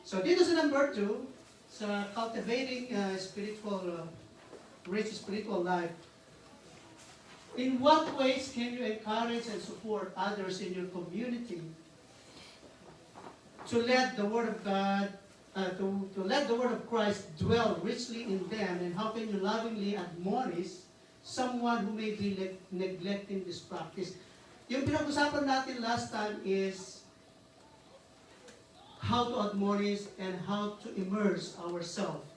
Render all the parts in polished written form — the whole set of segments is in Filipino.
So dito sa number 2, sa cultivating rich spiritual life, in what ways can you encourage and support others in your community to let the Word of God, to let the Word of Christ dwell richly in them, and how can you lovingly admonish someone who may be neglecting this practice? Yung pinag-usapan natin last time is how to admonish and how to immerse ourselves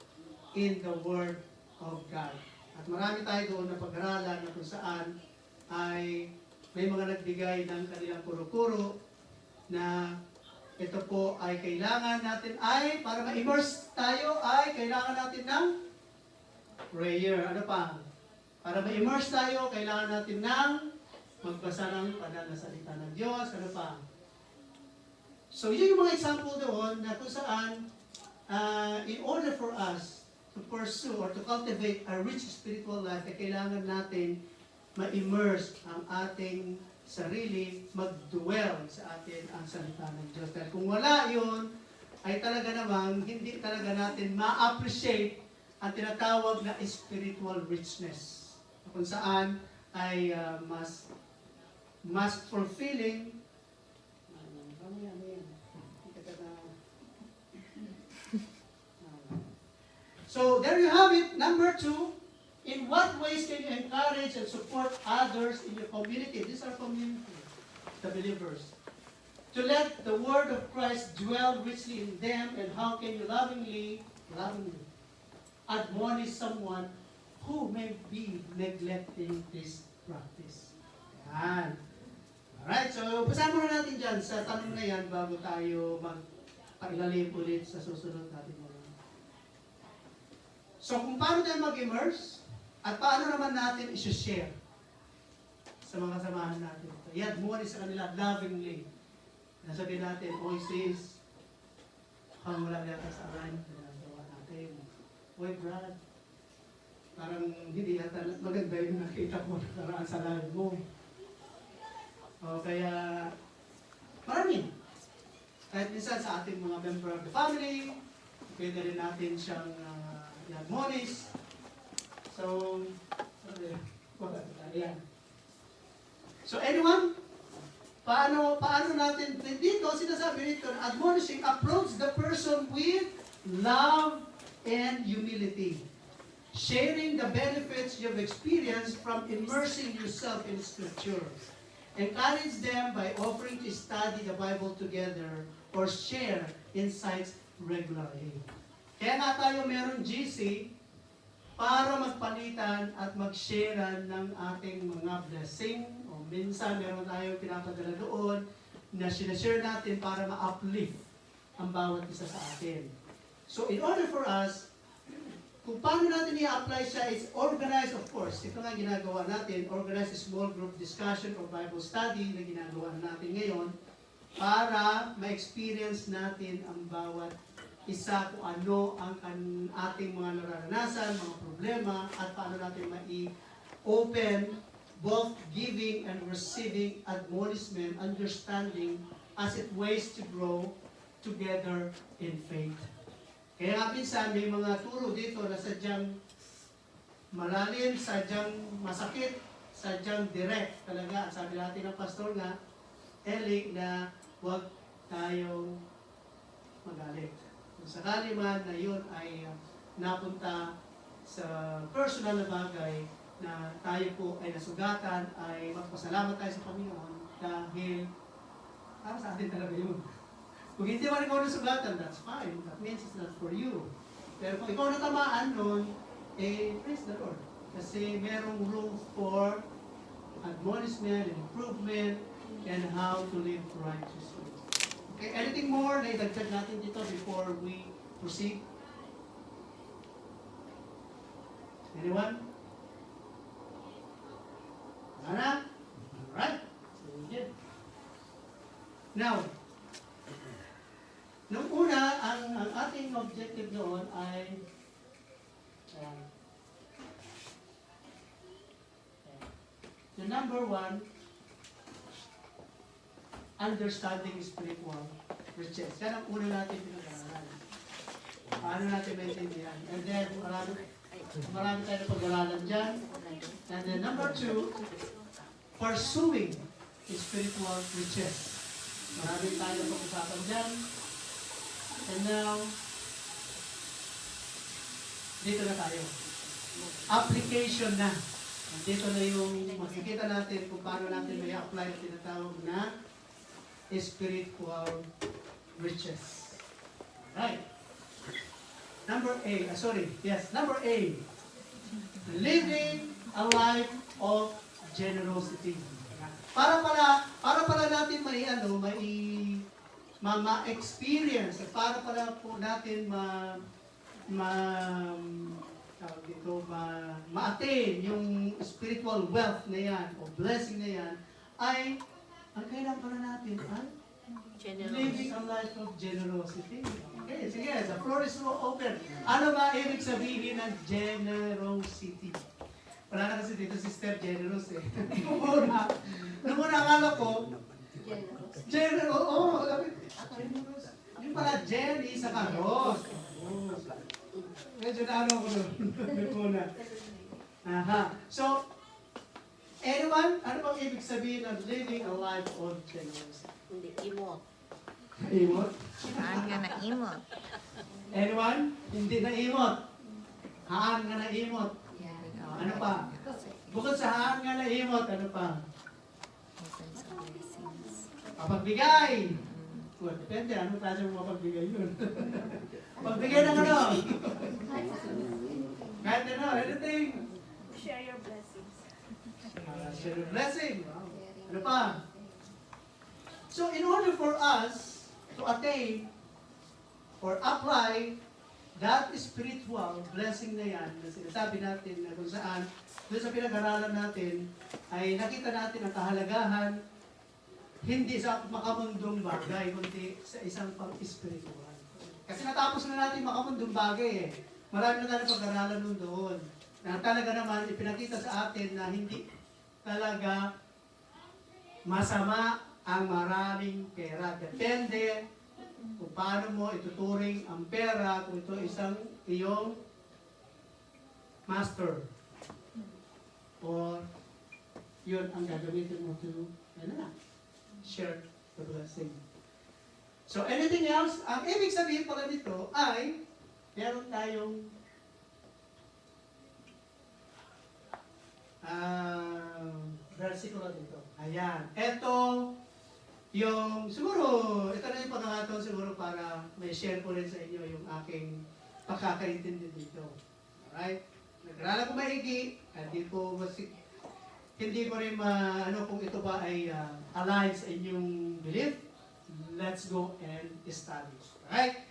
in the Word of God. At marami tayo doon na pag-aralan na kung saan ay may mga nagbigay ng kanilang kuro-kuro na ito po ay kailangan natin ay, para ma-immerse tayo, ay kailangan natin ng prayer. Ano pa? Para ma-immerse tayo, kailangan natin ng magbasa ng banal na salita ng Diyos. Ano pa? So, yun yung mga example doon na kung saan in order for us to pursue or to cultivate a rich spiritual life, ay kailangan natin ma-immerse ang ating sarili, mag-dwell sa atin ang salita ng Diyos. Dahil kung wala yun, ay talaga namang hindi talaga natin ma-appreciate ang tinatawag na spiritual richness. Kung saan ay mas fulfilling. So there you have it. Number 2, in what ways can you encourage and support others in your community? These are community, the believers. To let the Word of Christ dwell richly in them, and how can you lovingly admonish someone who may be neglecting this practice? Yan. Alright, so umpasahan muna natin dyan sa tanong na yan bago tayo magpailalim ulit sa susunod natin mga. So kung paano tayo mag-immerse at paano naman natin i-share sa mga samahan natin. I-admonish sa kanila lovingly. Nasabihin natin, oy sis, kung wala yata sa aran, ginagawa natin. Oy Brad, parang hindi yata maganda yung nakita ko nakaraan sa live mo. O kaya, marami. Kahit minsan sa ating mga member of the family, pwede rin natin siyang i-admonish. So, ayan. So anyone? Paano natin, dito, sinasabi nito, admonishing, approach the person with love and humility. Sharing the benefits you've experienced from immersing yourself in Scripture. Encourage them by offering to study the Bible together or share insights regularly. Kaya nga tayo meron GC para magpalitan at mag-share ng ating mga blessing. O minsan meron tayong pinapadala doon na sinashare natin para ma-uplift ang bawat isa sa atin. So in order for us, kung paano natin i-apply siya is organize, of course. Ito nga ginagawa natin, organize a small group discussion or Bible study na ginagawa natin ngayon para ma-experience natin ang bawat isa kung ano ang ating mga nararanasan, mga problema, at paano natin mai-open both giving and receiving admonishment, understanding as it ways to grow together in faith. Kaya nga minsan may mga turo dito na sadyang malalim, sadyang masakit, sadyang direct talaga. Sabi natin ng pastor nga, Eli, na huwag tayong magalit. Kung sakali man na yun ay napunta sa personal na bagay na tayo po ay nasugatan, ay magpasalamat tayo sa Panginoon dahil para sa atin talaga yun. Kung hindi man ikaw nasugatan, that's fine. That means it's not for you. Pero kung ikaw natamaan nun, praise the Lord. Kasi merong room for admonishment and improvement and how to live righteously. Okay, anything more na idagdag natin dito before we proceed? Anyone? Wala? Alright. Sige. Now, nung una, ang ating objective noon ay the number 1, understanding spiritual riches. Yan ang una natin pinag-aralan. Paano natin maintindihan? And then, marami tayo na pag-aralan dyan. And then, number 2, pursuing spiritual riches. Marami tayo na pag-usapan dyan. And now, dito na tayo. Application na. Dito na yung makikita natin kung paano natin may apply ang tinatawag na spiritual riches. Right. Number A. Living a life of generosity. Para pala natin ma-experience, para pala po natin ma-attain yung spiritual wealth na yan o blessing na yan, ay ang kailangan pala natin ay living a life of generosity. Okay, sige, the floor is open. Ano ba ibig sabihin ng generosity? Wala na kasi dito si Steph generous eh. Nung muna akala ko, generous, generous. Yung pala Jenny sa karos. Medyo na ko doon. Aha. So, anyone, ano bang ibig sabihin ng living a life of generosity? Hindi, imot. Imot? Haan nga na imot. Anyone? Hindi na imot. Haan nga na imot. Ano pa? Bukod sa haan nga na imot, ano pa? Papagbigay. Well, depende, ano klase mo mapagbigay yun? Pagbigay ng ano? Kahit ano, anything. Share your blessings. Share your blessing. Ano pa? So, in order for us to attain or apply that spiritual blessing na yan, na sinasabi natin na kung saan, doon sa pinag-aralan natin, ay nakita natin ang kahalagahan hindi sa makamundong bagay, kundi sa isang pang-spiritual. Kasi natapos na natin makamundong bagay eh. Marami na tayo pag-aralan nun doon. Na talaga naman, ipinakita sa atin na hindi talaga masama ang maraming pera. Depende kung paano mo ituturing ang pera, kung ito isang iyong master. Or yun ang gagamitin mo to, share the blessing. So anything else? Ang ibig sabihin pala nito ay meron tayong versikulo dito. Ayan. Ito yung, siguro, ito na yung pagkakataon siguro para may share ko rin sa inyo yung aking pagkakaintindi dito. Alright? Nag-aralan ko maigi, hindi ko rin kung ito ba ay aligned sa inyong belief. Let's go and study. Alright?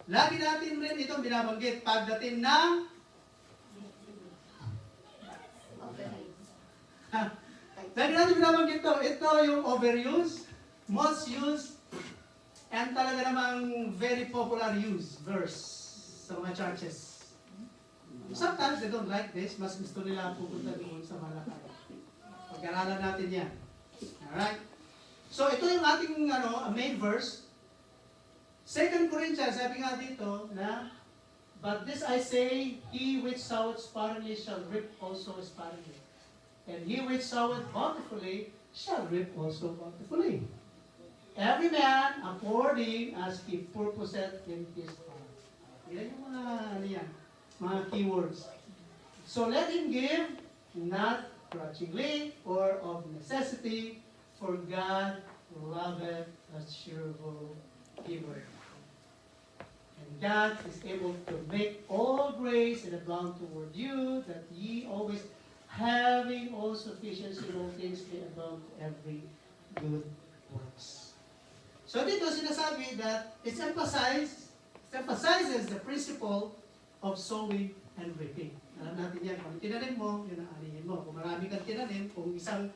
Lagi natin rin itong binabanggit pagdating ng lagi natin binabanggit ito yung overuse, most used, and talaga namang very popular verse sa mga churches. Sometimes they don't like this, mas gusto nila pupunta doon sa Malakay. Pag-aralan natin yan. Alright? So, ito yung ating main verse. 2 Corinthians, sabi nga dito na, but this I say, he which soweth sparingly shall reap also sparingly. And he which soweth bountifully shall reap also bountifully. Every man according as he purposeth in his heart. Yan yung mga keywords. So, let him give, not grudgingly or of necessity, for God loveth a cheerful giver. And God is able to make all grace and abound toward you, that ye always, having all sufficiency in all things, may abound to every good works. So dito sinasabi that it emphasizes the principle of sowing and reaping. Alam natin yan, kung tinanim mo, yun ang anihin mo. Kung marami kang tinanim, kung isang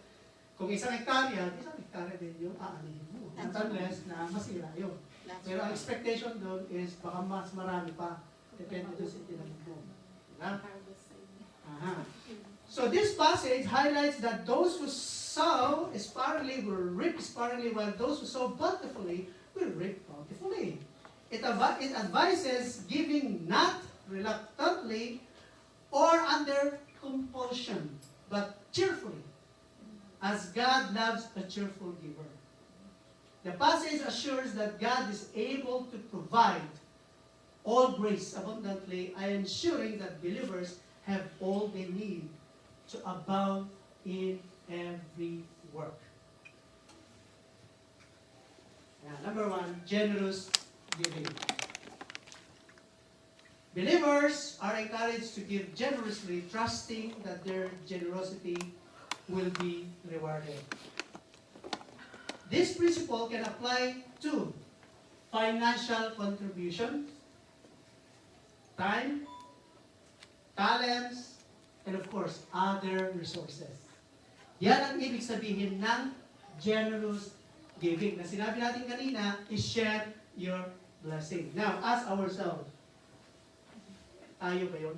hektarya, isang hektarya din yung aanihin mo. Unless na masira yun. Pero ang expectation doon is baka mas marami pa. Depende doon sa tinanim mo. Diba? Aha. So this passage highlights that those who sow sparingly will reap sparingly, while those who sow bountifully will reap bountifully. It advises giving not reluctantly or under compulsion, but cheerfully, as God loves a cheerful giver. The passage assures that God is able to provide all grace abundantly, ensuring that believers have all they need to abound in every work. Now, number 1, generous giving. Believers are encouraged to give generously, trusting that their generosity will be rewarded. This principle can apply to financial contributions, time, talents, and of course, other resources. Yan ang ibig sabihin ng generous giving. Na sinabi natin kanina, is share your blessing. Now, ask ourselves, tayo ba yun?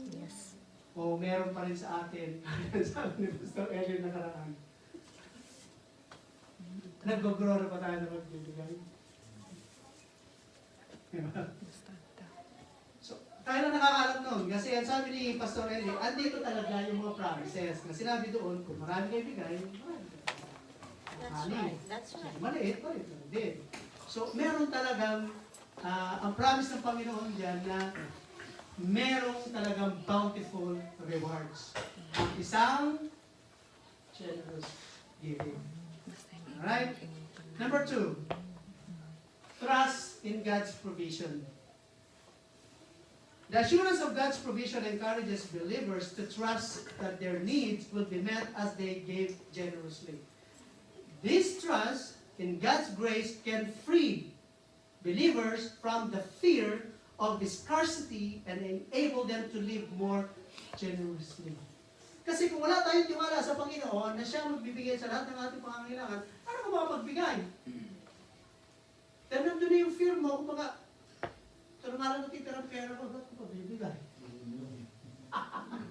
Yes. O meron pa rin sa atin, sabi ni Pastor Elio nakaraan, nag-grow na pa tayo na magbibigay. Diba? So, tayo na nakakalam nun. Kasi ang sabi ni Pastor Elio, andito talaga yung mga promises. Na sinabi doon, kung marami kayo bigay, marami kayo. That's right. That's right. Maliit pa rin. Hindi. So, meron talagang, ang promise ng Panginoon dyan na merong talagang bountiful rewards. Ang isang generous giving. Alright? Number 2, trust in God's provision. The assurance of God's provision encourages believers to trust that their needs will be met as they give generously. This trust in God's grace can free believers from the fear of the scarcity and enable them to live more generously. Kasi kung wala tayong tiwala sa Panginoon na siya magbibigay sa lahat ng ating pangangailangan, ano ka makapagbigay? Dahil nandun na yung fear mo, kumbaga, ito na nga lang natitira ang pera ko, ba't ko bibigay? Yun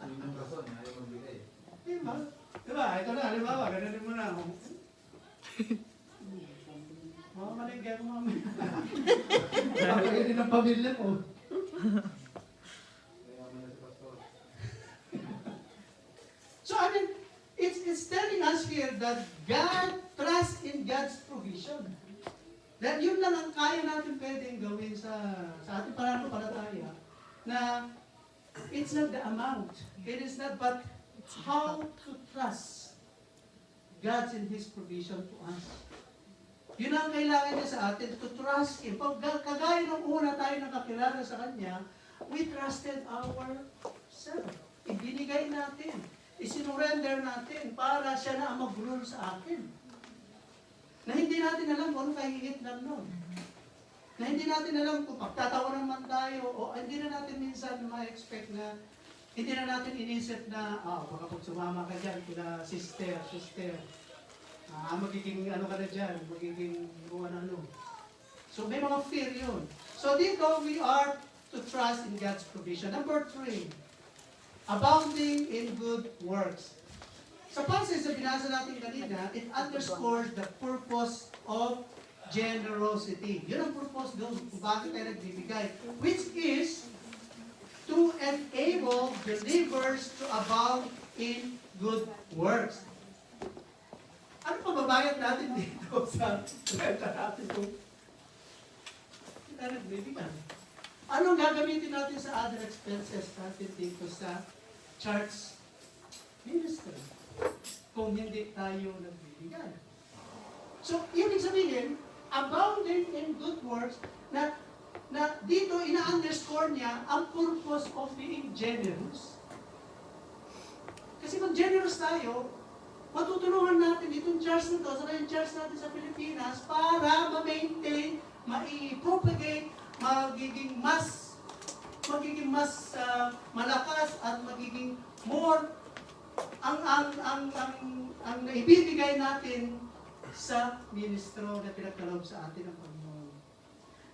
yung rason, ayaw magbigay. Diba? Diba? Ito na, halimbawa, gano'n mo na. Mamamalingga ko mamaya. Papagayin ng pamilya ko. Kaya mo na si Pastor. So I mean, it's telling us here that God trusts in God's provision. That yun lang ang kaya natin pwedeng gawin sa ating pananampalataya na it's not the amount. It is not, but how to trust God in His provision to us. Yun ang kailangan niya sa atin, to trust Him. Pag kagaya nung una tayo nakakilala sa Kanya, we trusted ourselves. Ibinigay natin. Isinurrender natin para siya na ang mag-rule sa atin. Na hindi natin alam kung ano kahihit lang nun. Na hindi natin alam kung pagtatawanan man tayo o hindi na natin minsan ma-expect na hindi na natin inisip na baka pag sumama ka dyan kila sister, magiging ano ka na dyan, magiging ano. So may mga fear yun. So dito we are to trust in God's provision. Number 3, abounding in good works. Sa passage na binasa natin kanina, it underscores the purpose of generosity. Yun ang purpose doon kung bakit tayo nagbibigay. Which is to enable believers to abound in good works. Ano pababayad natin dito sa renta natin kung hindi tayo nagbibigay? Anong gagamitin natin sa other expenses natin dito sa church ministry kung hindi tayo nagbibigay? So, ibig sabihin, abounding in good works, na dito ina-underscore niya ang purpose of being generous. Kasi kung generous tayo, matutulungan natin itong church na to, saka yung church natin sa Pilipinas, para ma-maintain, ma-propagate, magiging mas malakas at magiging more ang naibibigay natin sa ministro na pinagkaloob sa atin ng Panginoon.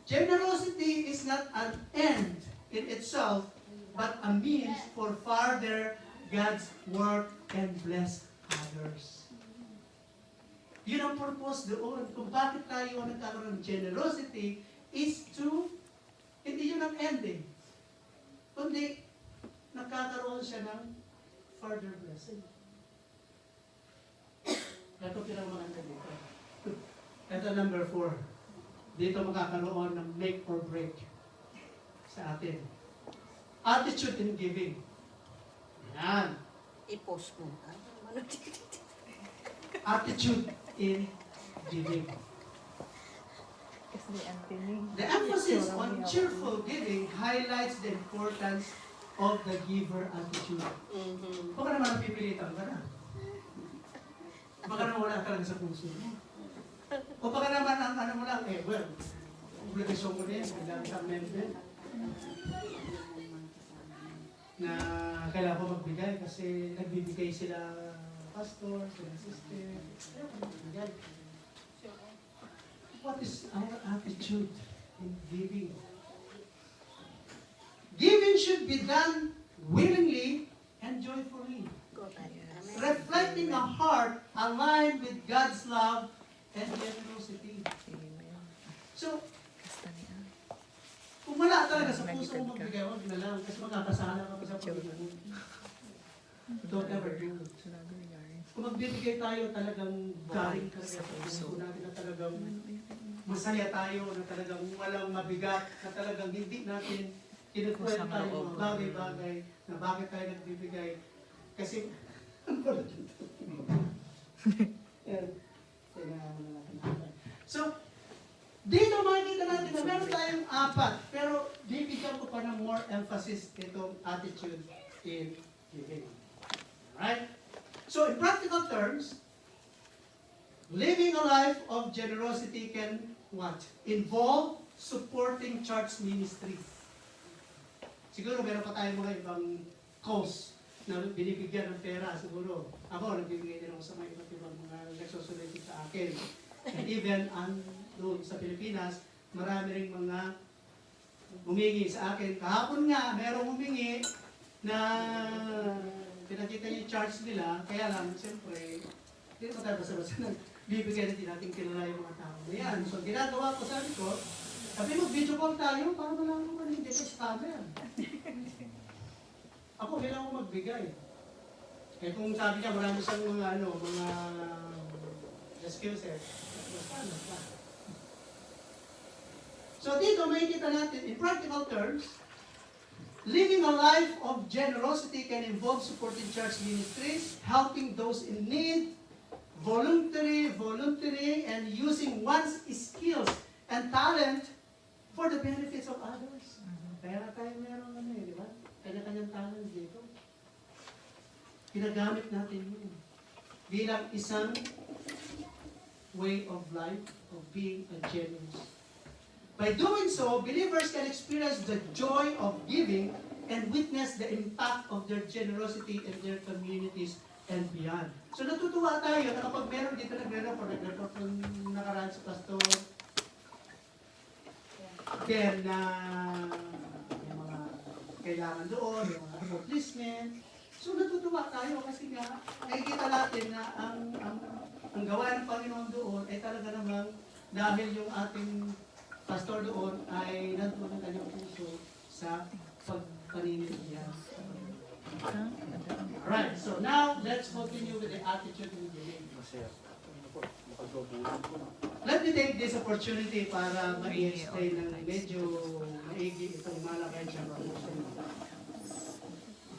Generosity is not an end in itself, but a means for further God's work and bless others. Yun ang purpose doon. Kung bakit tayo nagkakaroon ng generosity is to, hindi yun ang end eh. Kundi, nagkakaroon siya ng further blessing. Ito pinakamaganda dito. Ito number 4. Dito makakaroon ng make or break sa atin. Attitude in giving. Yan. I-post mo. Ano? Attitude in giving. Kasi Anthony. The emphasis on cheerful giving highlights the importance of the giver attitude. Mhm. Baka naman napipilitan ka na. Baka naman wala ka lang sa puso mo. O baka naman ang ano mo lang, well, obligasyon mo din, kailangan ka member na kailangan ko magbigay kasi nagbibigay sila pastor, sila sister, kailangan ko magbigay. What is our attitude in giving? Giving should be done willingly and joyfully, Go tayo. Amen. reflecting a heart aligned with God's love and generosity. So, kung wala talaga sa puso mo magbigay, huwag na lang kasi magkakasala ka pa sa Panginoon. Don't ever do it. Kung magbibigay tayo talagang galing talaga sa puso natin na talagang masaya tayo, na talagang walang mabigat, na talagang hindi natin kinukwento tayo mga bagay-bagay na bakit tayo nagbibigay. Kasi, ang pala dito. Yan. Kailangan na natin. So, dito makikita natin na meron tayong 4, pero bibigyan ko pa ng more emphasis itong attitude in giving. Alright? So, in practical terms, living a life of generosity can what? Involve supporting church ministry. Siguro meron pa tayong mga ibang cause na binibigyan ng pera siguro. Ako, nagbibigay din ako sa mga iba't ibang mga nagsusulitin sa akin. And even doon sa Pilipinas, marami ring mga humingi sa akin. Kahapon nga, merong humingi na pinakita yung charge nila, kaya lang, siyempre, hindi ko tayo basta-basta bibigyan din natin kilala yung mga tao. Ayan, so ginagawa ko, sabi mo, video call tayo para malaman mo hindi ka scammer. Ako, kailangan ko magbigay. Eh kung sabi niya, marami siyang mga excuses. So dito, makikita natin, in practical terms, living a life of generosity can involve supporting church ministries, helping those in need, volunteering, and using one's skills and talent for the benefits of others. Kaya na tayo meron di ba? Kanya-kanyang talent dito. Ginagamit natin yun bilang isang way of life of being a generous. By doing so, believers can experience the joy of giving and witness the impact of their generosity in their communities and beyond. So natutuwa tayo na kapag meron dito nagre-report ng nakaraan sa pastor, then yung mga kailangan doon, yung mga accomplishment. So natutuwa tayo kasi nga nakikita natin na ang gawa ng Panginoon doon ay talaga namang dahil yung ating pastor doon ay nandun ang kanyang puso sa pagpaninid niya. Alright, so now let's continue with the attitude in giving. Let me take this opportunity para ma-explain ng medyo maigi itong Malakay chapter 2.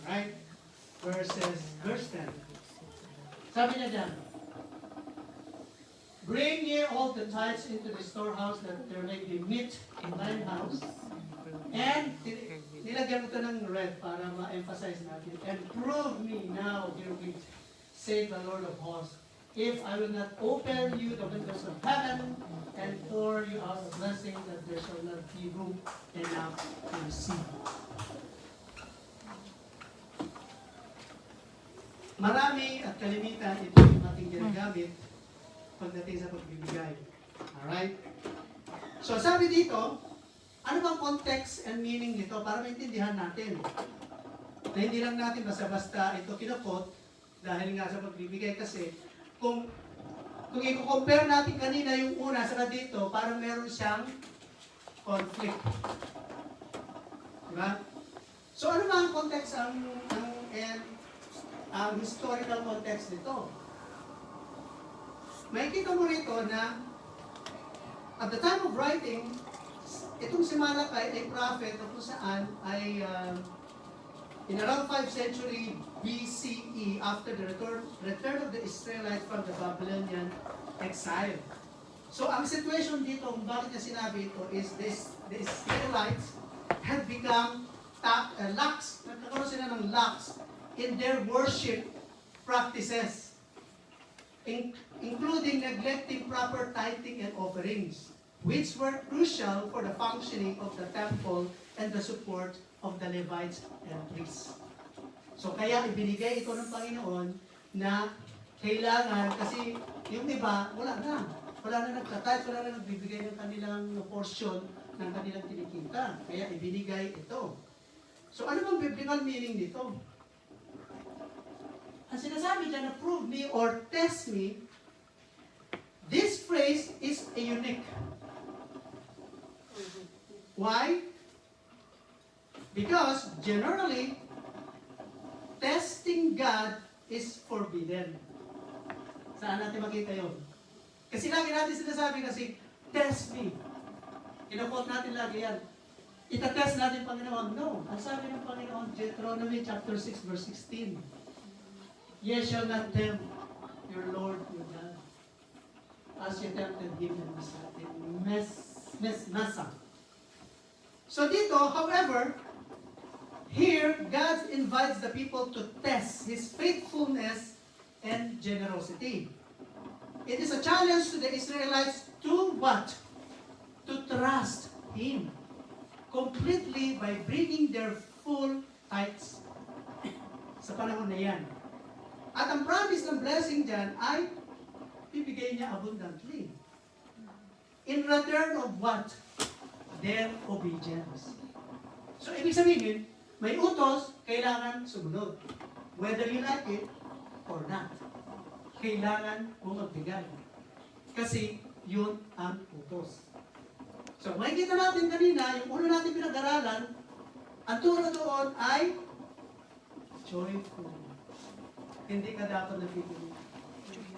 Alright? Verse 10. Sabi niya dyan, bring ye all the tithes into the storehouse that there may be meat in thine house. And nilagyan ito ng red para ma-emphasize natin. And prove me now, dear wheat, say the Lord of hosts, if I will not open you the windows of heaven and pour you out a blessing that there shall not be room enough to receive. Marami at kalimitan ito yung ating ginagamit pagdating sa pagbibigay. Alright? So sabi dito, ano bang context and meaning nito para maintindihan natin? Na hindi lang natin basta-basta ito kinukot dahil nga sa pagbibigay kasi kung kung i-compare natin kanina yung una sa dito, parang meron siyang conflict. Diba? So ano ba ang context, ang historical context nito? Makikita mo rito na at the time of writing, itong si Malakay ay prophet na kung saan ay in around 5th century BCE after the return of the Israelites from the Babylonian exile. So ang situation dito, kung bakit niya sinabi ito, is the Israelites had become lax, nagkakaroon sila ng lax in their worship practices, including neglecting proper tithing and offerings, which were crucial for the functioning of the temple and the support of the Levites and priests. So kaya ibinigay ito ng Panginoon na kailangan, kasi yung iba, wala na nagtatay, wala na nagbibigay ng kanilang portion ng kanilang kinikita. Kaya ibinigay ito. So ano bang biblical meaning nito? Ang sinasabi dyan na prove me or test me, this phrase is a unique. Why? Because generally, testing God is forbidden. Saan natin makita yun? Kasi lagi natin sinasabi kasi, test me. Kinukot natin lagi yan. Itatest natin Panginoon. No. Ang sabi ng Panginoon, Deuteronomy chapter 6 verse 16. Ye shall not tempt your Lord your God, as you tempted him in Massa. So dito, however, here, God invites the people to test His faithfulness and generosity. It is a challenge to the Israelites to what? To trust Him completely by bringing their full tithes sa panahon na yan. At ang promise ng blessing dyan ay bibigay niya abundantly. In return of what? Their obedience. So, ibig sabihin, may utos, kailangan sumunod. Whether you like it or not. Kailangan mo magbigay. Kasi, yun ang utos. So, makikita natin kanina, yung una natin pinag-aralan, ang turo doon ay joyful. Hindi ka dapat nabibigay.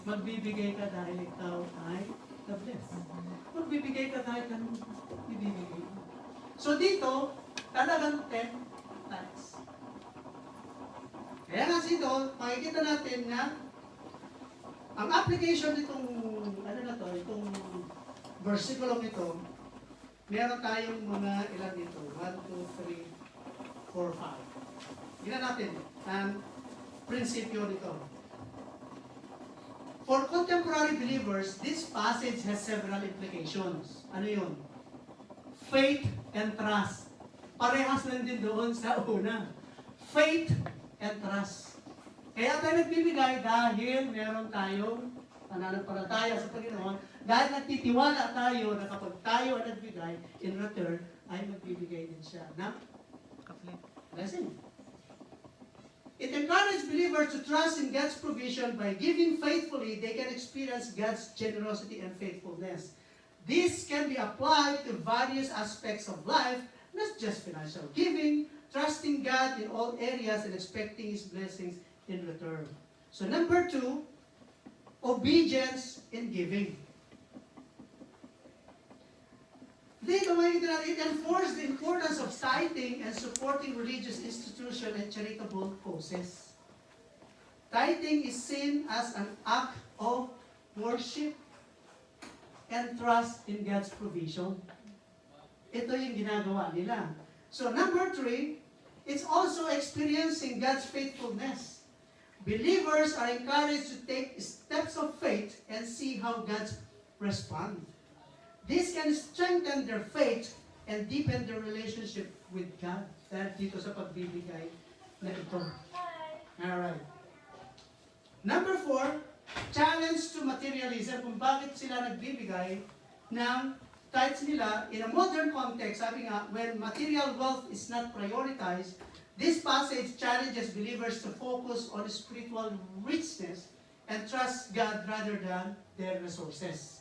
Magbibigay ka dahil ikaw ay na-bless. Magbibigay ka dahil kanong ibibigay. So dito, talagang 10 times. Kaya nga dito, makikita natin na ang application nitong, itong versikulong ito, meron tayong mga ilan dito. 1, 2, 3, 4, 5. Gina natin ang prinsipyo nito. For contemporary believers, this passage has several implications. Ano yun? Faith and trust. Parehas lang din doon sa una. Faith and trust. Kaya tayo nagbibigay dahil meron tayong pananampalataya sa Panginoon, dahil nagtitiwala tayo na kapag tayo ay nagbigay, in return, ay magbibigay din siya ng blessing. It encourages believers to trust in God's provision. By giving faithfully, they can experience God's generosity and faithfulness. This can be applied to various aspects of life, not just financial giving, trusting God in all areas and expecting His blessings in return. So number 2, obedience in giving. Dito makikita natin, it enforces the importance of tithing and supporting religious institutions and charitable causes. Tithing is seen as an act of worship and trust in God's provision. Ito yung ginagawa nila. So number 3, it's also experiencing God's faithfulness. Believers are encouraged to take steps of faith and see how God responds. This can strengthen their faith and deepen their relationship with God. Dahil dito sa pagbibigay na ito. Alright. Number 4, challenge to materialism. Kung bakit sila nagbibigay ng tithes nila in a modern context. Sabi nga, when material wealth is not prioritized, this passage challenges believers to focus on spiritual richness and trust God rather than their resources.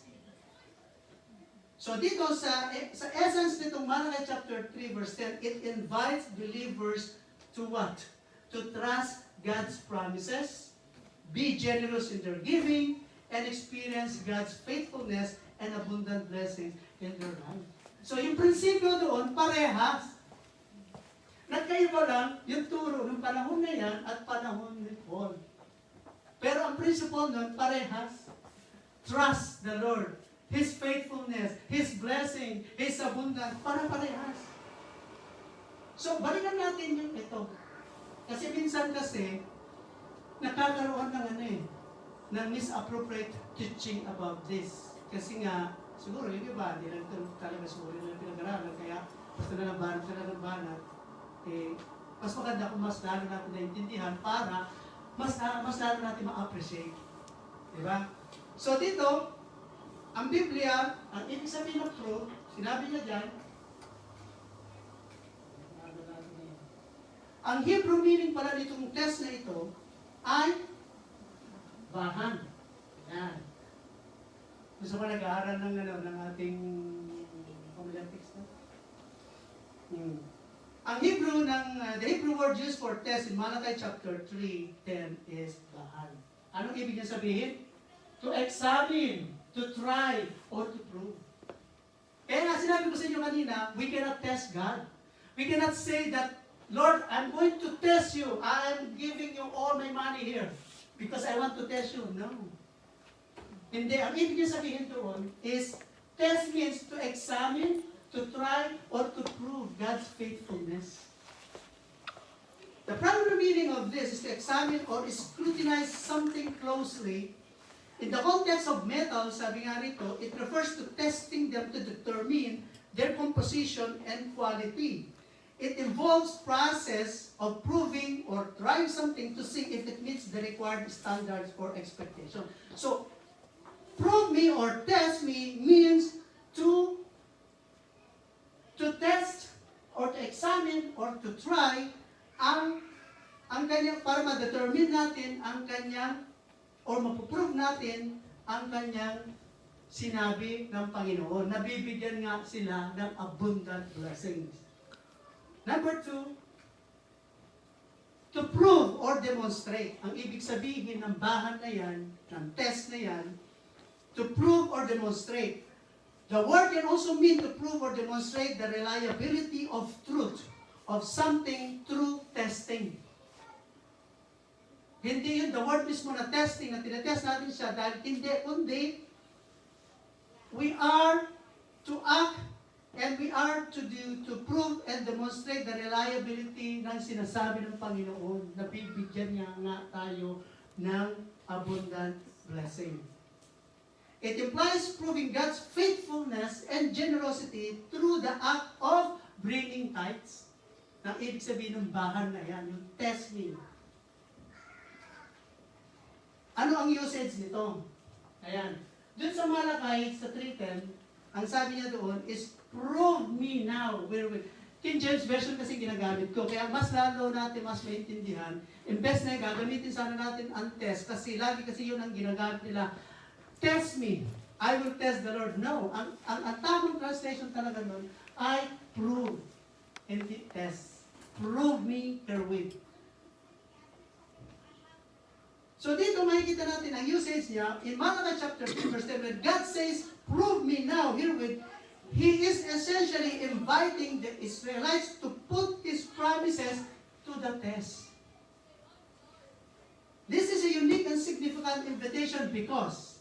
So dito sa essence nitong Malachi chapter 3 verse 10, it invites believers to what? To trust God's promises, be generous in their giving, and experience God's faithfulness and abundant blessings in their life. So yung prinsipyo doon, parehas. Nagkaiba lang yung turo ng panahon na yan at panahon ni Paul. Pero ang principle nun, parehas. Trust the Lord. His faithfulness, His blessing, His abundance, parehas. So, balikan natin yung ito. Kasi minsan nakakaroon ng misappropriate teaching about this. Kasi nga, siguro yung iba, hindi lang talaga siguro yung pinag-aralan, kaya basta na ng banat, mas maganda kung mas lalo natin naintindihan para mas lalo natin ma-appreciate. Diba? So dito, ang Biblia, ang ibig sabihin ng truth, sinabi niya dyan, ang Hebrew meaning pala nitong test na ito ay bahan. Yan. Gusto ko nag-aaral ng ating homiletics na? Ang the Hebrew word used for test in Malachi chapter 3:10 is bahan. Anong ibig niya sabihin? To examine, to try, or to prove. Kaya nga sinabi ko sa inyo kanina, we cannot test God. We cannot say that, Lord, I'm going to test you. I'm giving you all my money here because I want to test you. No. Hindi. Ang ibig niya sabihin doon is, test means to examine, to try, or to prove God's faithfulness. The primary meaning of this is to examine or scrutinize something closely. In the context of metal, sabi nga rito, it refers to testing them to determine their composition and quality. It involves process of proving or trying something to see if it meets the required standards or expectation. So, prove me or test me means to test or to examine or to try ang kanyang, para ma-determine natin ang kanyang or mapuprove natin ang kanyang sinabi ng Panginoon. Nabibigyan nga sila ng abundant blessings. Number 2, to prove or demonstrate. Ang ibig sabihin ng bahan na yan, ng test na yan, to prove or demonstrate. The word can also mean to prove or demonstrate the reliability of truth of something through testing. Hindi yun the word mismo na testing, na tinetest natin siya dahil hindi, kundi we are to act and we are to prove and demonstrate the reliability ng sinasabi ng Panginoon na bibigyan niya nga tayo ng abundant blessing. It implies proving God's faithfulness and generosity through the act of bringing tithes. Na ibig sabihin ng bahan na yan, yung test me. Ano ang usage nito? Ayan. Doon sa Malachi, sa 3:10, ang sabi niya doon is, prove me now. King James Version kasi ginagamit ko. Kaya mas lalo natin mas maintindihan. Imbes na gagamitin sana natin ang test. Kasi lagi kasi yun ang ginagamit nila. Test me. I will test the Lord. No. Ang tamang translation talaga nun ay prove. Hindi test. Prove me herewith. So dito makikita natin ang usage niya in Malachi chapter 2 verse 10 when God says, prove me now herewith, He is essentially inviting the Israelites to put His promises to the test. This is a unique and significant invitation because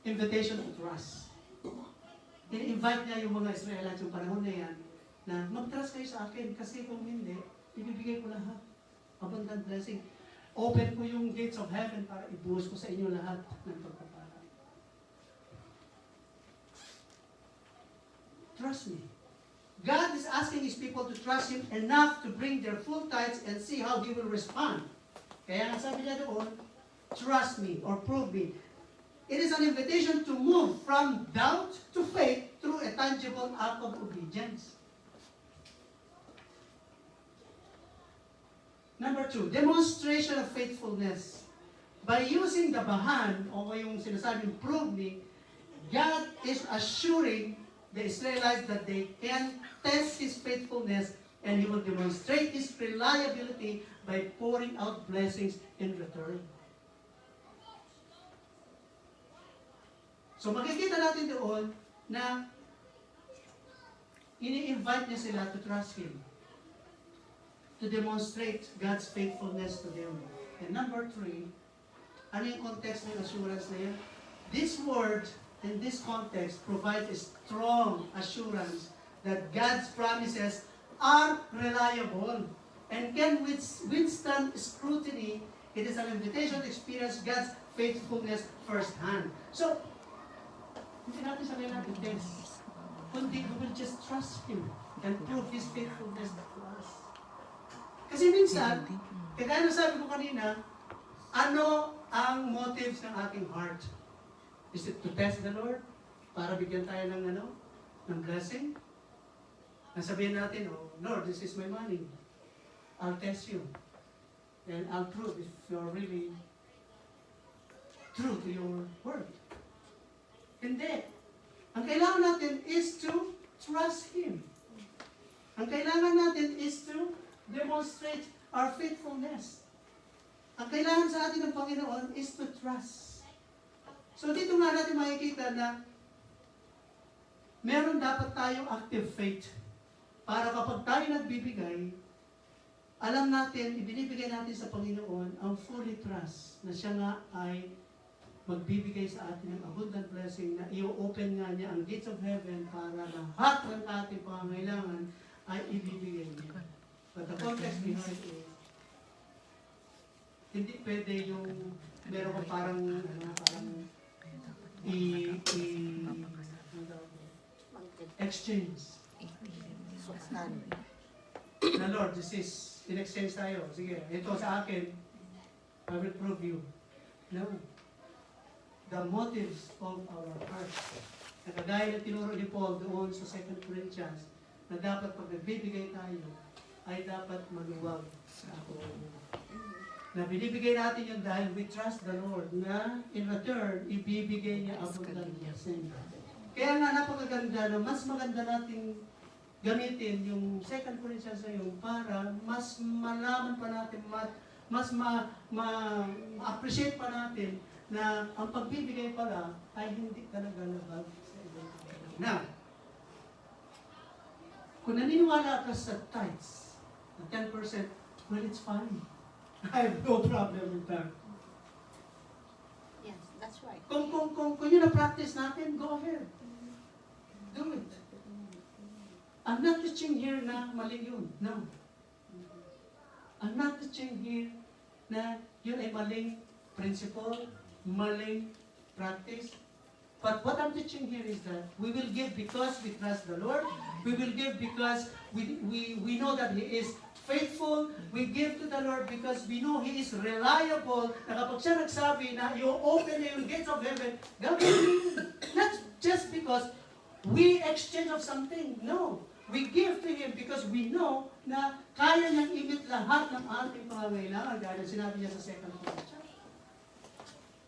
invitation to trust. In-invite niya yung mga Israelites yung panahon na yan na mag-trust kayo sa akin kasi kung hindi, ibibigay ko lahat. Abundant blessing. Open ko yung gates of heaven para ibuhos ko sa inyo lahat ng pagpapala. Trust me. God is asking His people to trust Him enough to bring their full tithes and see how He will respond. Kaya nga sabi niya doon, trust me or prove me. It is an invitation to move from doubt to faith through a tangible act of obedience. Number 2, demonstration of faithfulness. by using the bahan, o yung sinasabing proving, God is assuring the Israelites that they can test His faithfulness and He will demonstrate His reliability by pouring out blessings in return. So makikita natin doon na ini-invite niya sila to trust Him, to demonstrate God's faithfulness to them. And number 3, ano yung context ng assurance na yan? This word, in this context, provides a strong assurance that God's promises are reliable and can withstand scrutiny. It is an invitation to experience God's faithfulness firsthand. So, hindi natin siya kailangan i-test, kundi we will just trust Him and prove His faithfulness to us. Kasi minsan, kaya na sabi ko kanina, ano ang motives ng ating heart? Is it to test the Lord? Para bigyan tayo ng ng blessing? Nasabihin natin, oh Lord, this is my money. I'll test you. And I'll prove if you're really true to your word. Hindi. Ang kailangan natin is to trust Him. Ang kailangan natin is to demonstrate our faithfulness. Ang kailangan sa atin ng Panginoon is to trust. So dito nga natin makikita na meron dapat tayong active faith para kapag tayo nagbibigay, alam natin, ibinibigay natin sa Panginoon ang fully trust na siya nga ay magbibigay sa atin ng abundant blessing na i-open nga niya ang gates of heaven para lahat ng ating pangangailangan ay ibibigay niya. But the context behind it, hindi pwede yung meron ka parang exchange. Na Lord, this is in exchange tayo. Sige, ito sa akin, I will prove you. No. The motives of our hearts. Na kagaya na tinuro ni Paul doon sa 2 Corinthians, na dapat pag nagbibigay tayo, ay dapat maluwag sa ako. Na binibigay natin yun dahil we trust the Lord na in return, ibibigay niya abundant blessing. Kaya nga napakaganda na mas maganda nating gamitin yung 2 Corinthians na yun para mas malaman pa natin, mas ma-appreciate pa natin na ang pagbibigay pala ay hindi talaga labag sa ibang tao. Now, kung naniniwala ka sa tithes, na 10%, well, it's fine. I have no problem with that. Yes, that's right. Kung yun na-practice natin, go ahead. Do it. I'm not teaching here na mali yun. No. I'm not teaching here na yun ay maling principle, maling practice. But what I'm teaching here is that we will give because we trust the Lord. We will give because we know that He is faithful. We give to the Lord because we know He is reliable. Na kapag siya nagsabi na i-open na yung gates of heaven, gagawin. Not just because we exchange of something. No. We give to Him because we know na kaya niyang imit lahat ng ating pangangailangan. Gaya ng sinabi niya sa 2 Corinthians.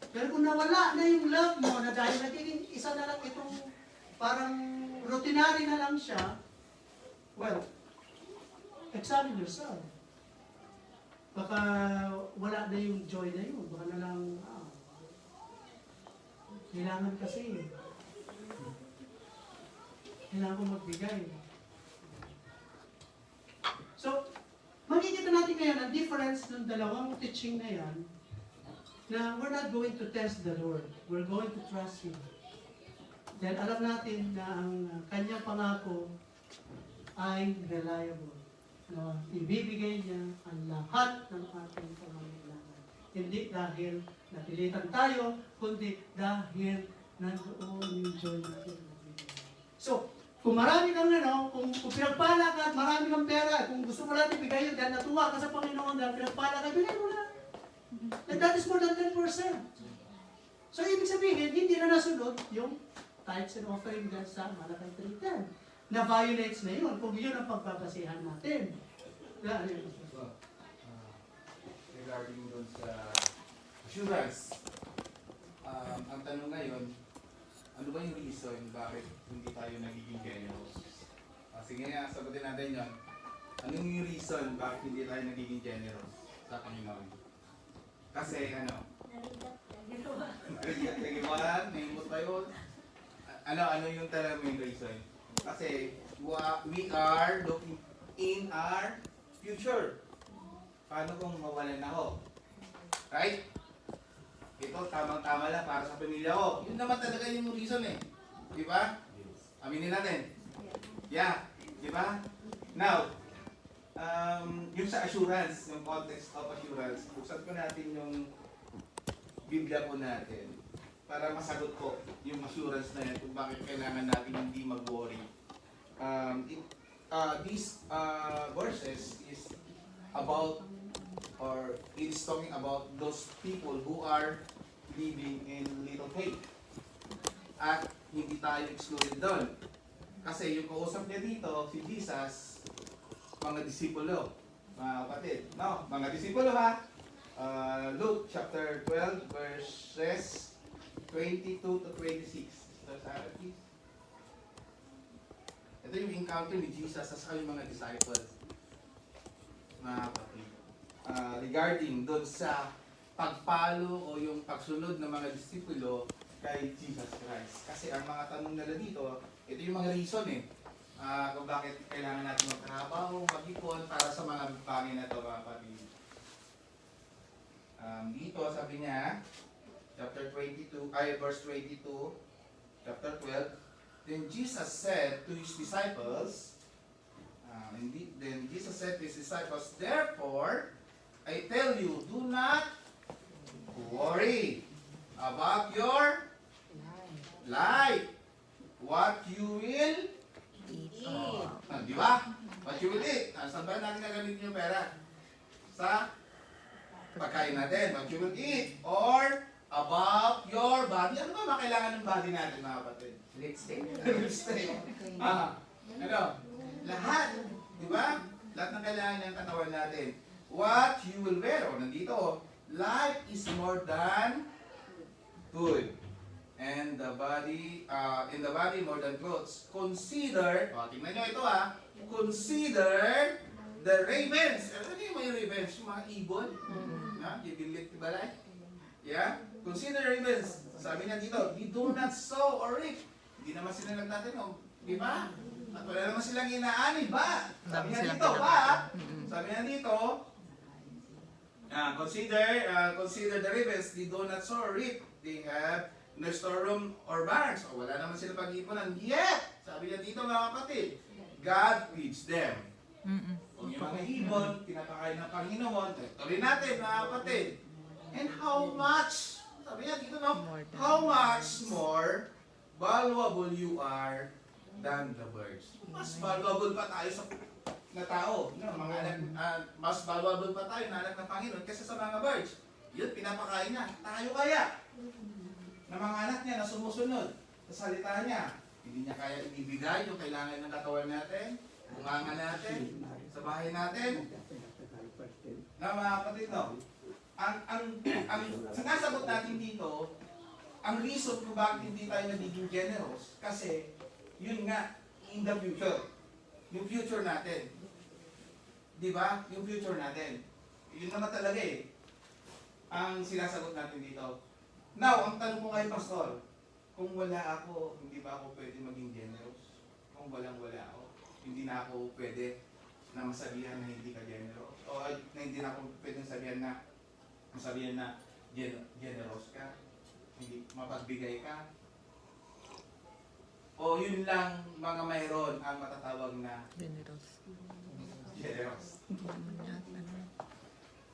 Pero kung nawala na yung love mo, na dahil nagiging isa na lang itong parang routinary na lang siya, well, examine yourself. Baka wala na yung joy na yun. Baka na lang, kailangan kasi. Kailangan ko magbigay. So, makikita natin ngayon ang difference ng dalawang teaching na yan, na we're not going to test the Lord. We're going to trust Him. Dahil alam natin na ang Kanyang pangako ay reliable. Na ibibigay niya ang lahat ng ating pangangailangan. Hindi dahil napilitan tayo, kundi dahil nandoon yung joy natin. So, kung marami kang kung pinagpala ka at marami kang pera, kung gusto mo lang ibigay yun dahil natuwa ka sa Panginoon dahil pinagpala ka, bigay mo na. And that is more than 10%. So, ibig sabihin, hindi na nasunod yung tithes and offering dyan sa Malakay 3:10. Na-violates na yun kung yun ang pagbabasihan natin. Regarding doon sa Assurance. Ang tanong ngayon, ano ba yung reason bakit hindi tayo nagiging generous? Sige nga, sagutin natin yon. Ano yung reason bakit hindi tayo nagiging generous sa Panginoon? Kasi ano? Nagiwan, naimot tayo. Ano yung talagang main reason? Kasi we are looking in our future. Paano kung mawalan ako? Right? Ito, tamang-tama lang para sa pamilya ko. Yun naman talaga yung reason eh. Di ba? Aminin natin. Yeah. Di ba? Now, yung sa assurance, yung context of assurance, buksan po natin yung Biblia po natin para masagot po yung assurance na yan kung bakit kailangan natin hindi mag-worry. These verses is about, or it is talking about those people who are living in little faith. At hindi tayo excluded doon. Kasi yung kausap niya dito, si Jesus, mga disipulo, mga kapatid. No, mga disipulo ha. Luke chapter 12 verses 22 to 26. So, Sarah, please. Ito yung encounter ni Jesus sa yung mga disciples. Mga kapatid. Regarding doon sa pagpalo o yung pagsunod ng mga disipulo kay Jesus Christ. Kasi ang mga tanong nila dito, ito yung mga reason eh. Kung bakit kailangan natin magtrabaho, mag-ipon para sa mga bagay na ito, mga kapatid. Dito sabi niya, chapter 22, verse 22, chapter 12, then Jesus said to his disciples, then Jesus said to his disciples, therefore, I tell you, do not worry about your life. What you will Eat. di ba? What you will eat. Saan ba natin nagamitin yung pera? Sa pagkain natin. What you will eat. Or about your body. Ano ba makailangan ng body natin, mga kapatid? Lipstick. Lipstick. Ano? Lahat. Di ba? Lahat ng kailangan ng katawan natin. What you will wear. O, nandito. Life is more than food. And the body, in the body more than clothes. Consider, tingnan nyo ito consider the ravens. Ano yung mga ravens? Yung mga ibon? Ibilit, balay? Yeah? Consider ravens. Sabi niya dito, they do not sow or reap. Hindi naman sila nagtatanong. Di ba? At wala naman silang inaani ba? Sabi niya dito, ba? Sabi niya dito, consider the ravens, they do not sow or reap. They have no storeroom or barns. O wala naman sila pag-ipunan. Yet, sabi niya dito mga kapatid, God feeds them. Kung yung mga ibon, pinapakain ng Panginoon, tuloy natin mga kapatid. And how much, sabi niya dito how much more valuable you are than the birds. Mas valuable pa tayo sa na tao, mga anak, mas valuable pa tayo na anak ng Panginoon kaysa sa mga birds. Yun, pinapakain niya. Tayo kaya, na mga anak niya na sumusunod sa salita niya, hindi niya kaya ibigay yung kailangan ng katawan natin, bunganga natin, sa bahay natin. Na mga kapatid, ang sinasagot natin dito, ang reason kung bakit hindi tayo nagiging generous, kasi yun nga, in the future, yung future natin. Di ba? Yung future natin. Yun naman talaga eh. Ang sinasagot natin dito. Now, ang tanong ko ngayon, Pastor, kung wala ako, hindi ba ako pwede maging generous? Kung walang-wala ako, hindi na ako pwede na masabihan na hindi ka generous? O na hindi na ako pwede masabihan na generous ka? Hindi mapagbigay ka? O yun lang mga mayroon ang matatawag na Generous. generous. Hindi naman lahat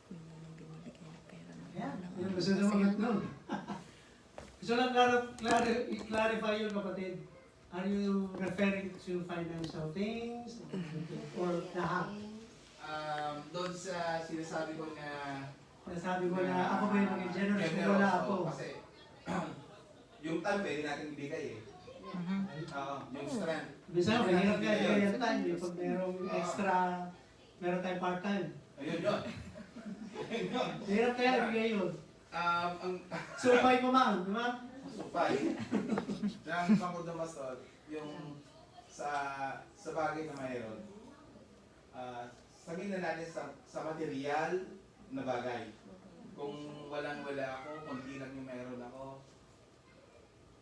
binibigay na pera ng Yeah, walang yun gusto na mga nun. Gusto lang clarify yun, kapatid. Are you referring to financial things? Or lahat? Doon sa sinasabi ko na Nasabi mo na ako ba yung maging generous kung wala ako? Kasi yung time pwede natin ibigay eh. Yung strength. Bisa, mahirap kaya ibigay yung time. Yung pag merong extra, meron tayong part-time. Ayun yun. Ayun yun. Mahirap kaya ibigay yun. ang Supay mo man, di ba? supay ng pangod na bastol, yung sa bagay na mayroon, sabihin na natin sa material na bagay. Kung wala ako, konti lang yung mayroon ako,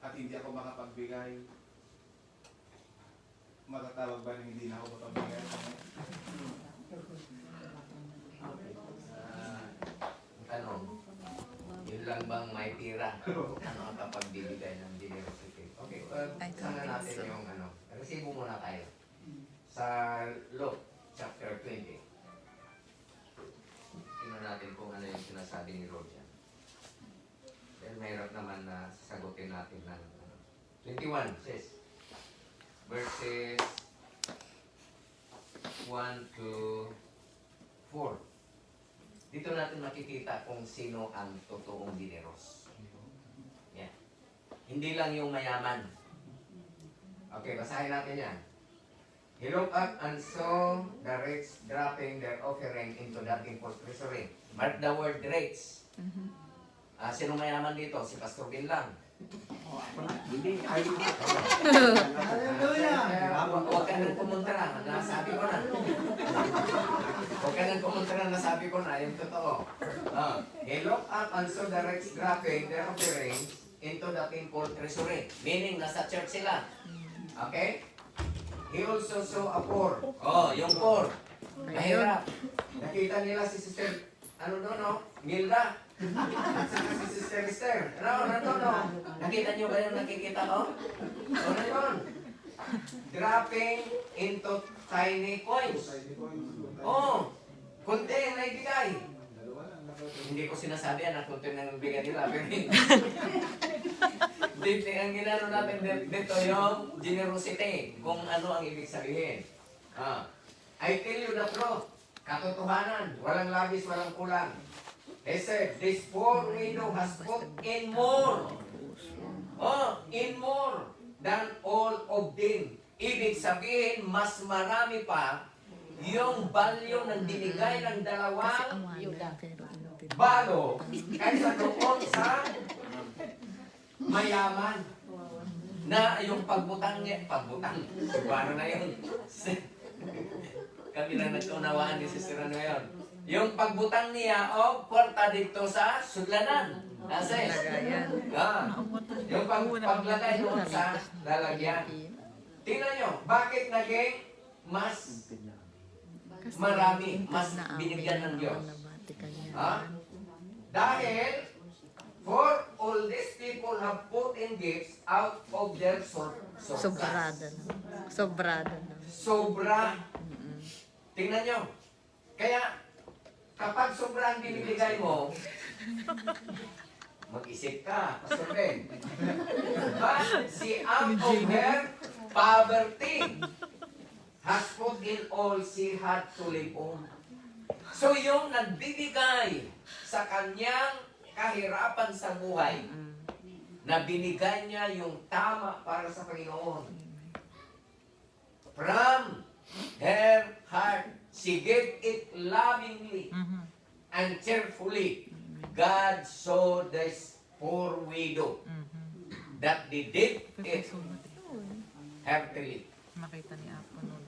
at hindi ako makapagbigay, matatawag ba na hindi na ako makapagbigay? Tanong, yun lang bang may tira? Ano ang kapagbibigay ng generosity? Okay, sana natin yung ano. Resibo muna tayo. Sa Luke chapter 20. Tingnan natin kung ano yung sinasabi ni Lord yan. Dahil mahirap naman na sasagutin natin ng 21 says, verses 1 to 4. Dito natin makikita kung sino ang totoong dineros. Yan. Hindi lang yung mayaman. Okay, basahin natin yan. He looked up and saw the rich dropping their offering into the temple treasury. Mark the word rich. Sino mayaman dito? Si Pastor Bin lang. Hallelujah! Huwag ka nang kumontra. Nasabi ko na. Huwag ka nang kumontra. Nasabi ko na. Yung totoo. He looked up and saw the rich dropping their offerings into the temple treasury. Meaning, nasa church sila. Okay? He also saw a poor. Yung poor. Mahirap. Nakita nila si Sister, Milda. Saka si Sister Esther. No. Nakita niyo ba yung nakikita ko? Ano yun? Dropping into tiny coins. Kunti ang naibigay. Hindi ko sinasabi na kunti ang naibigay nila. Pero hindi. Ang ginano natin dito yung generosity. Kung ano ang ibig sabihin. I tell you the truth. Katotohanan. Walang labis, walang kulang. They said, this poor widow has put in more. In more than all of them. Ibig sabihin, mas marami pa yung value ng binigay ng dalawang balo kaysa doon sa mayaman. Na yung pagbutang niya, paano na yun? Kami na nagtunawaan ni Sister ano yun. Yung pagbutang niya o kwarta dito sa sudlanan. Kasi, yung paglagay doon sa lalagyan. Tingnan nyo, bakit naging mas marami, mas binigyan ng Diyos? Dahil, for all these people have put in gifts out of their surplus. Sobrada na. Sobra. Tingnan nyo. Kaya, kapag sobrang binibigay mo, mag-isip ka, Pastor Ben. But si out of her poverty has put in all she had to live on. So yung nagbibigay sa kanyang kahirapan sa buhay, na binigay niya yung tama para sa Panginoon. From her heart, she gave it lovingly and cheerfully. God saw this poor widow that they did it heartily. Makita ni Apo nun.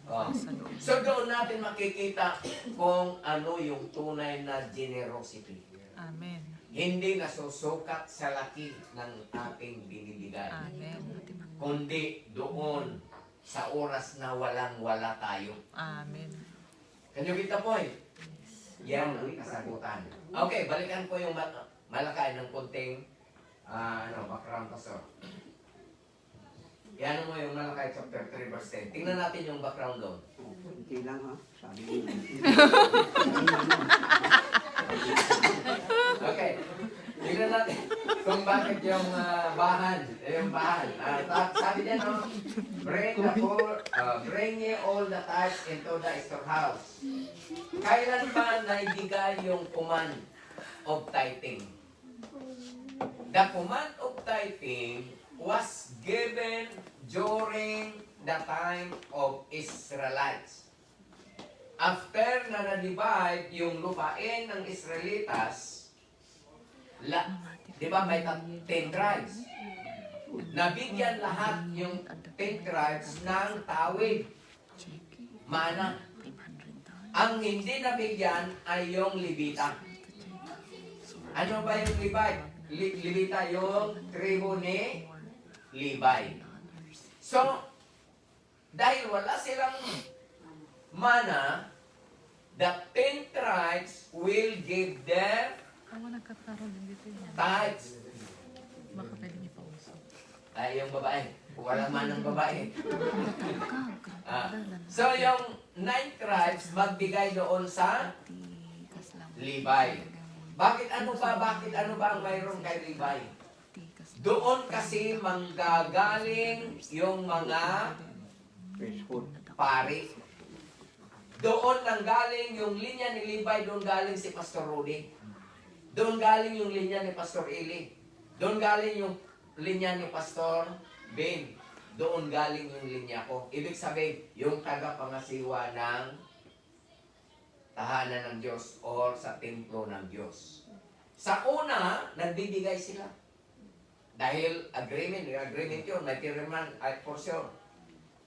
So doon natin makikita kung ano yung tunay na generosity. Amen. Hindi nasusukat sa laki ng ating binibigay. Amen. Kundi doon sa oras na walang-wala tayo. Amen. Can you get the point? Yan ang kasagutan. Okay, balikan ko yung malakay ng konting background pastor. Yan mo yung Malakay chapter 3 verse 10. Tingnan natin yung background doon. Hindi lang ha. Sabi mo. Okay. Tingnan natin kung bakit yung bahan. Sabi niya, no? Bring ye all the tithes into the storehouse. Kailan ba naibigay yung command of tithing? The command of tithing was given during the time of Israelites. After na na-divide yung lupain ng Israelitas, Di ba may 10 tribes? Nabigyan lahat yung 10 tribes ng tawid. Mana. Ang hindi nabigyan ay yung Levita. Ano ba yung Levita? Yung tribo ni Levi. So, dahil wala silang mana, the 10 tribes will give them Ako nagkakaroon din dito yan. tithes. Baka pwede niyo pausap. Ay, yung babae. Walang manang babae. Ah. Dalan. So, yung 9 tribes magbigay doon sa Tikas lang. Levi. Bakit ano ba ang mayroon kay Levi? Tikas. Doon kasi manggagaling yung mga Priesthood. pari. Doon lang galing yung linya ni Levi, doon galing si Pastor Rudy. Doon galing yung linya ni Pastor Eli. Doon galing yung linya ni Pastor Ben. Doon galing yung linya ko. Ibig sabihin, yung tagapangasiwa ng tahanan ng Diyos or sa templo ng Diyos. Sa una, nagbibigay sila. Dahil agreement yun, may pirman at portion.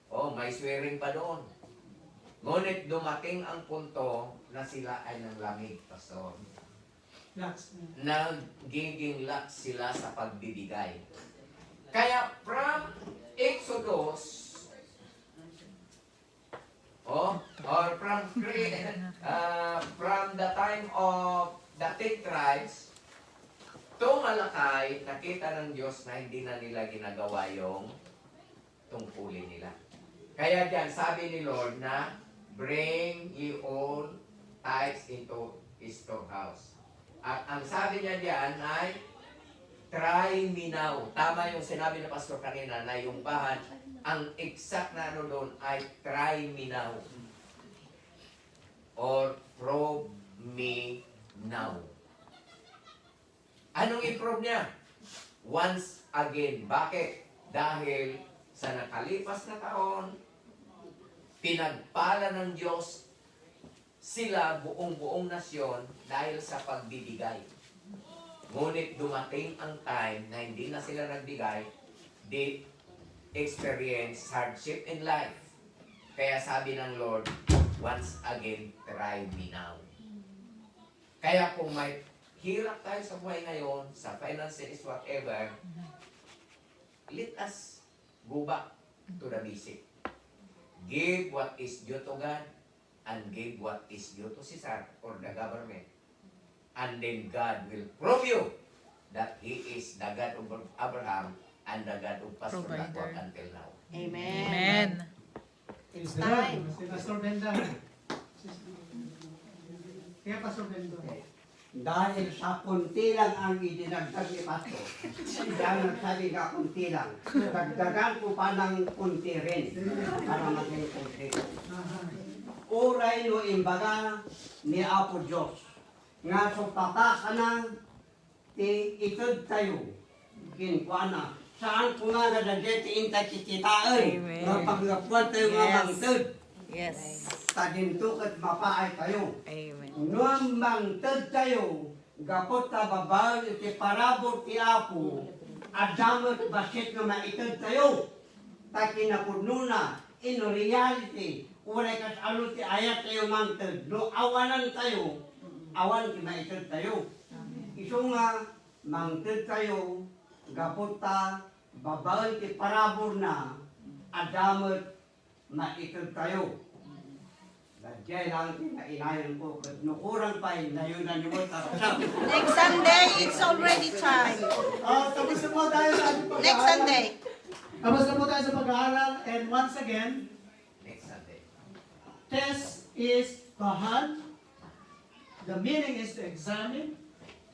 Oh, may swearing pa doon. Ngunit dumating ang punto na sila ay nanglamig, Pastor. Lax. Nagiging lax sila sa pagbibigay. Kaya from Exodus, or from the time of the 10 tribes, tumalakay, nakita ng Diyos na hindi na nila ginagawa yung tungkulin nila. Kaya dyan, sabi ni Lord na, bring ye all tithes into his storehouse. At ang sabi niya diyan ay, try me now. Tama yung sinabi ng pastor kanina na yung bahan, ang exact na ano doon ay try me now. Or prove me now. Anong i-prove niya? Once again. Bakit? Dahil sa nakalipas na taon, pinagpala ng Diyos sila buong nasyon dahil sa pagbibigay. Ngunit dumating ang time na hindi na sila nagbigay, they experience hardship in life. Kaya sabi ng Lord, once again, try me now. Kaya kung may hirap tayo sa buhay ngayon, sa finances, whatever, let us go back to the basic. Give what is due to God and give what is due to Caesar or the government. And then God will prove you that He is the God of Abraham and the God of Pastor Provider. Lackwag until now. Amen. Amen. Praise the Lord. Si Pastor Benda. Kaya Pastor Benda. Dahil sa kunti lang ang idinagdag ni Pastor, siya nagsabi na kunti lang. Dagdagan ko pa ng kunti rin para maging kunti. Uray no imbaga ni Apo Diyos. Nga so papaka na ti itod tayo. Kinkuha na. Saan ko nga nadadya ti inta kikitaan. Amen. Nga paglapuan tayo nga Yes. mangtod. Yes. Tadinto at mapaay tayo. Amen. Noong mangtod tayo, gapot ta babal iti parabot ti Apo, adamot basit nga maitod tayo. Takinapudno na, in reality, ulay kas alo ti ayat tayo mangtod, no awanan tayo, awan ti maitod tayo. Iso nga, mangtod tayo, gapot ta babal ti parabot na, adamot maitod tayo. Dadya lang inayon ko, kat nukurang pa inayunan niyo mo tarasap. Next Sunday, it's already time. Tapos na po tayo sa ating pag-aaral. Next Sunday. Tapos na po tayo sa pag-aaral. And once again, Next Sunday. test is bahan. The meaning is to examine,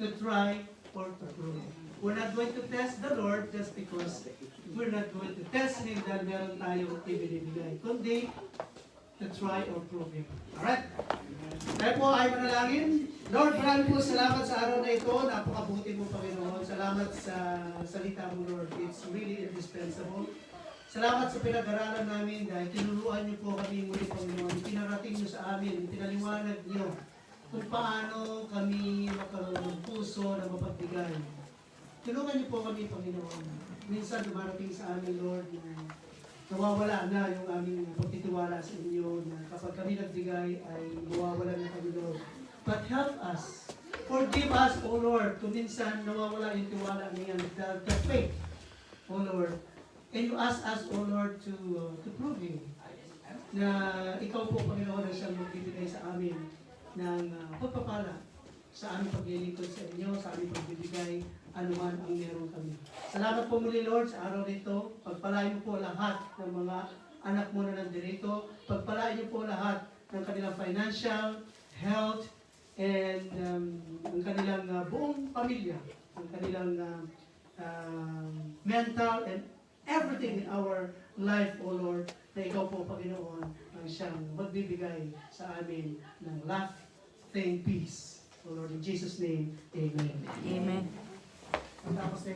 to try, or to prove. We're not going to test the Lord just because we're not going to test Him dahil meron tayong ibinibigay. Kundi, to try or prove Him. Alright? Kaya po ay manalangin. Lord, maraming po salamat sa araw na ito. Napakabuti mo, Panginoon. Salamat sa salita mo, Lord. It's really indispensable. Salamat sa pinag-aralan namin dahil tinuruan niyo po kami muli, Panginoon. Pinarating niyo sa amin, pinaliwanag niyo kung paano kami makaroon ng puso na mapagbigay. Tulungan niyo po kami, Panginoon. Minsan dumarating sa amin, Lord, na nawawala na yung aming pagtitiwala sa inyo, na kapag kami nagbigay ay nawawala na kami, Lord. But help us. Forgive us, O Lord, kung minsan nawawala yung tiwala niyan, the faith, O Lord. And you ask us, O Lord, to prove you na ikaw po, Panginoon, ang siyang magbibigay sa amin ng pagpapala sa aming paglilingkod sa inyo, sa aming pagbibigay, anuman ang meron kami. Salamat po muli, Lord, sa araw nito. Pagpalain mo po lahat ng mga anak mo na nandirito. Pagpalain niyo po lahat ng kanilang financial, health, and ang kanilang buong pamilya, ang kanilang mental, and everything in our life, O Lord, na ikaw po, Panginoon, ang siyang magbibigay sa amin ng lasting peace. O Lord, in Jesus' name, Amen. Amen. Tapos